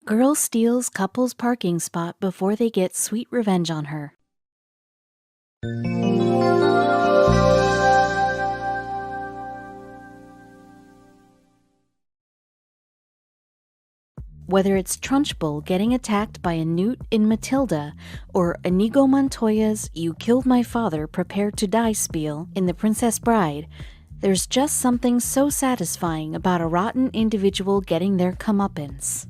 Girl steals couple's parking spot before they get sweet revenge on her. Whether it's Trunchbull getting attacked by a newt in Matilda, or Inigo Montoya's "You killed my father, prepare to die" spiel in The Princess Bride, there's just something so satisfying about a rotten individual getting their comeuppance.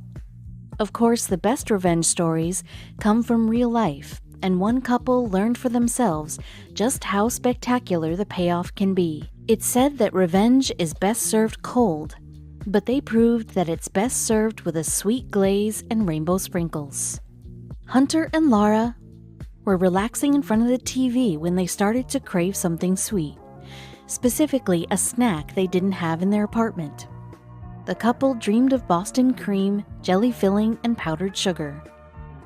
Of course, the best revenge stories come from real life, and one couple learned for themselves just how spectacular the payoff can be. It's said that revenge is best served cold, but they proved that it's best served with a sweet glaze and rainbow sprinkles. Hunter and Laura were relaxing in front of the TV when they started to crave something sweet, specifically a snack they didn't have in their apartment. The couple dreamed of Boston cream, jelly filling, and powdered sugar.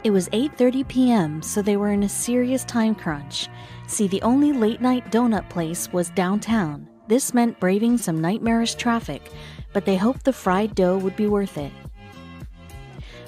It was 8:30 p.m., so they were in a serious time crunch. See, the only late-night donut place was downtown. This meant braving some nightmarish traffic, but they hoped the fried dough would be worth it.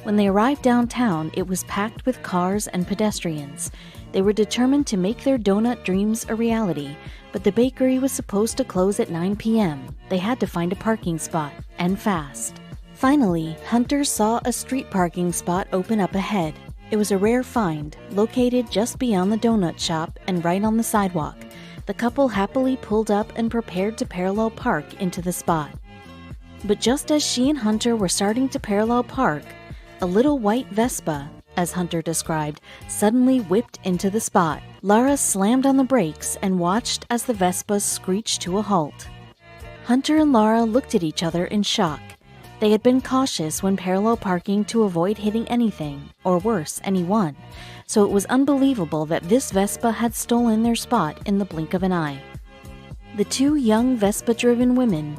When they arrived downtown, it was packed with cars and pedestrians. They were determined to make their donut dreams a reality, but the bakery was supposed to close at 9 p.m. They had to find a parking spot, and fast. Finally, Hunter saw a street parking spot open up ahead. It was a rare find, located just beyond the donut shop and right on the sidewalk. The couple happily pulled up and prepared to parallel park into the spot. But just as she and Hunter were starting to parallel park, a little white Vespa, as Hunter described, suddenly whipped into the spot. Lara slammed on the brakes and watched as the Vespa screeched to a halt. Hunter and Lara looked at each other in shock. They had been cautious when parallel parking to avoid hitting anything, or worse, anyone, so it was unbelievable that this Vespa had stolen their spot in the blink of an eye. The two young Vespa-driven women,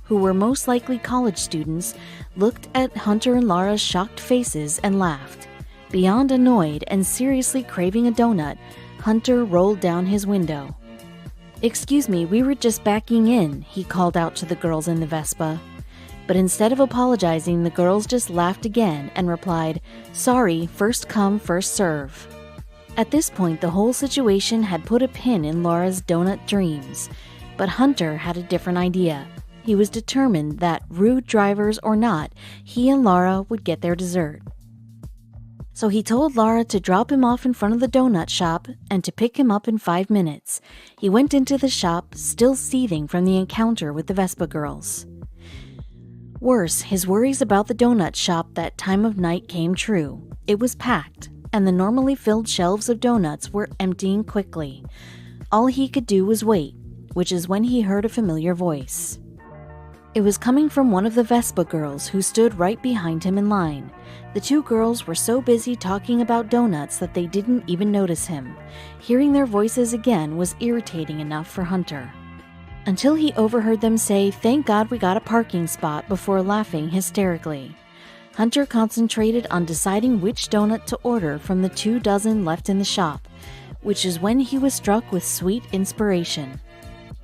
who were most likely college students, looked at Hunter and Lara's shocked faces and laughed. Beyond annoyed and seriously craving a donut, Hunter rolled down his window. "Excuse me, we were just backing in," he called out to the girls in the Vespa. But instead of apologizing, the girls just laughed again and replied, "Sorry, first come, first serve." At this point, the whole situation had put a pin in Laura's donut dreams. But Hunter had a different idea. He was determined that, rude drivers or not, he and Lara would get their dessert. So he told Lara to drop him off in front of the donut shop and to pick him up in 5 minutes. He went into the shop, still seething from the encounter with the Vespa girls. Worse, his worries about the donut shop that time of night came true. It was packed, and the normally filled shelves of donuts were emptying quickly. All he could do was wait, which is when he heard a familiar voice. It was coming from one of the Vespa girls who stood right behind him in line. The two girls were so busy talking about donuts that they didn't even notice him. Hearing their voices again was irritating enough for Hunter. Until he overheard them say, "Thank God we got a parking spot," before laughing hysterically. Hunter concentrated on deciding which donut to order from the 2 dozen left in the shop, which is when he was struck with sweet inspiration.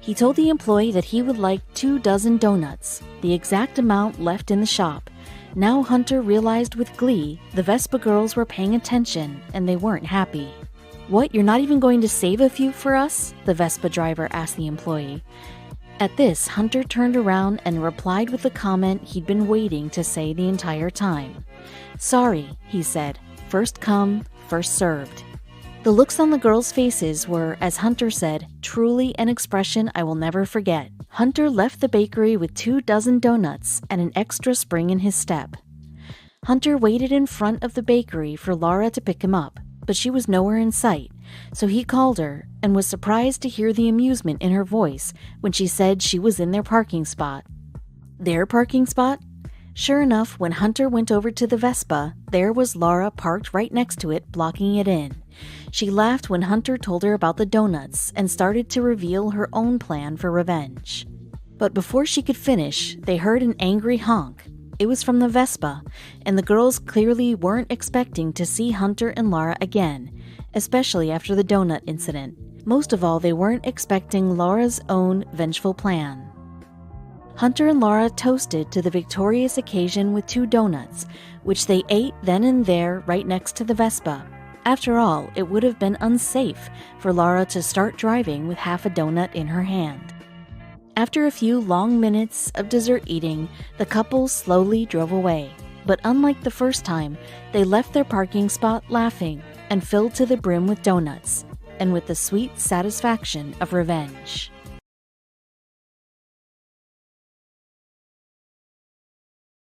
He told the employee that he would like 2 dozen donuts, the exact amount left in the shop. Now Hunter realized with glee the Vespa girls were paying attention and they weren't happy. "What, you're not even going to save a few for us?" the Vespa driver asked the employee. At this, Hunter turned around and replied with the comment he'd been waiting to say the entire time. "Sorry," he said. "First come, first served." The looks on the girls' faces were, as Hunter said, truly an expression I will never forget. Hunter left the bakery with 2 dozen donuts and an extra spring in his step. Hunter waited in front of the bakery for Lara to pick him up, but she was nowhere in sight, so he called her and was surprised to hear the amusement in her voice when she said she was in their parking spot. Their parking spot? Sure enough, when Hunter went over to the Vespa, there was Lara parked right next to it, blocking it in. She laughed when Hunter told her about the donuts and started to reveal her own plan for revenge. But before she could finish, they heard an angry honk. It was from the Vespa, and the girls clearly weren't expecting to see Hunter and Lara again, especially after the donut incident. Most of all, they weren't expecting Laura's own vengeful plan. Hunter and Laura toasted to the victorious occasion with 2 donuts, which they ate then and there right next to the Vespa. After all, it would have been unsafe for Laura to start driving with half a donut in her hand. After a few long minutes of dessert eating, the couple slowly drove away. But unlike the first time, they left their parking spot laughing and filled to the brim with donuts, and with the sweet satisfaction of revenge.